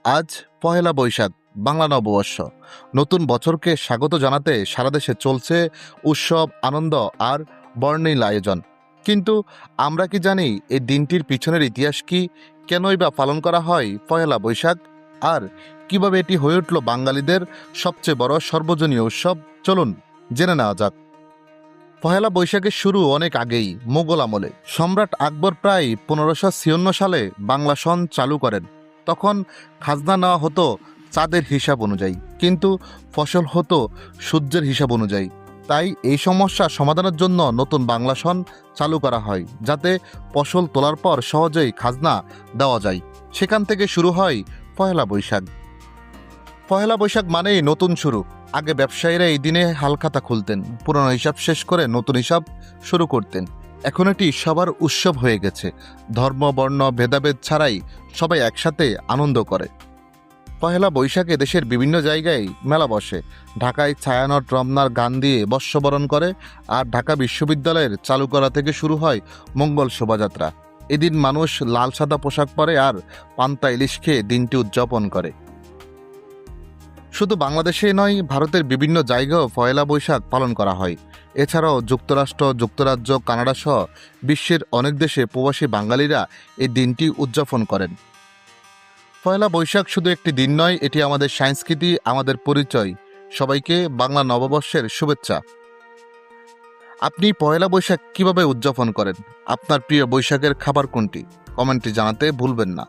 আজ পহেলা বৈশাখ, বাংলা নববর্ষ। নতুন বছরকে স্বাগত জানাতে সারা দেশে চলছে উৎসব, আনন্দ আর বর্ণিল আয়োজন। কিন্তু আমরা কি জানি এই দিনটির পিছনের ইতিহাস কি? কেনই বা পালন করা হয় পহেলা বৈশাখ? আর কিভাবে এটি হয়ে উঠল বাঙালিদের সবচেয়ে বড় সর্বজনীয় উৎসব? চলুন জেনে নেওয়া যাক। পহেলা বৈশাখের শুরু অনেক আগেই, মোগল আমলে। সম্রাট আকবর প্রায় 1556 সালে বাংলা সন চালু করেন। তখন খাজনা নেওয়া হতো চাঁদের হিসাব অনুযায়ী, কিন্তু ফসল হতো সূর্যের হিসাব অনুযায়ী। তাই এই সমস্যা সমাধানের জন্য নতুন বাংলা সন চালু করা হয়, যাতে ফসল তোলার পর সহজেই খাজনা দেওয়া যায়। সেখান থেকে শুরু হয় পহেলা বৈশাখ। পহেলা বৈশাখ মানেই নতুন শুরু। আগে ব্যবসায়ীরা এই দিনে হালখাতা খুলতেন, পুরনো হিসাব শেষ করে নতুন হিসাব শুরু করতেন। এখন এটি সবার উৎসব হয়ে গেছে। ধর্ম, বর্ণ ভেদাভেদ ছাড়াই সবাই একসাথে আনন্দ করে। পহেলা বৈশাখে দেশের বিভিন্ন জায়গায় মেলা বসে। ঢাকায় ছায়ানট রমনার গান দিয়ে বর্ষবরণ করে, আর ঢাকা বিশ্ববিদ্যালয়ের চালুকরা থেকে শুরু হয় মঙ্গল শোভাযাত্রা। এদিন মানুষ লাল সাদা পোশাক পরে আর পান্তা ইলিশ খেয়ে দিনটি উদযাপন করে। শুধু বাংলাদেশেই নয়, ভারতের বিভিন্ন জায়গায়ও পয়লা বৈশাখ পালন করা হয়। এছাড়াও যুক্তরাষ্ট্র, যুক্তরাজ্য, কানাডা সহ বিশ্বের অনেক দেশে প্রবাসী বাঙালিরা এই দিনটি উদযাপন করেন। পয়লা বৈশাখ শুধু একটি দিন নয়, এটি আমাদের সংস্কৃতি, আমাদের পরিচয়। সবাইকে বাংলা নববর্ষের শুভেচ্ছা। আপনি পয়লা বৈশাখ কিভাবে উদযাপন করেন? আপনার প্রিয় বৈশাখের খাবার কোনটি? কমেন্টে জানাতে ভুলবেন না।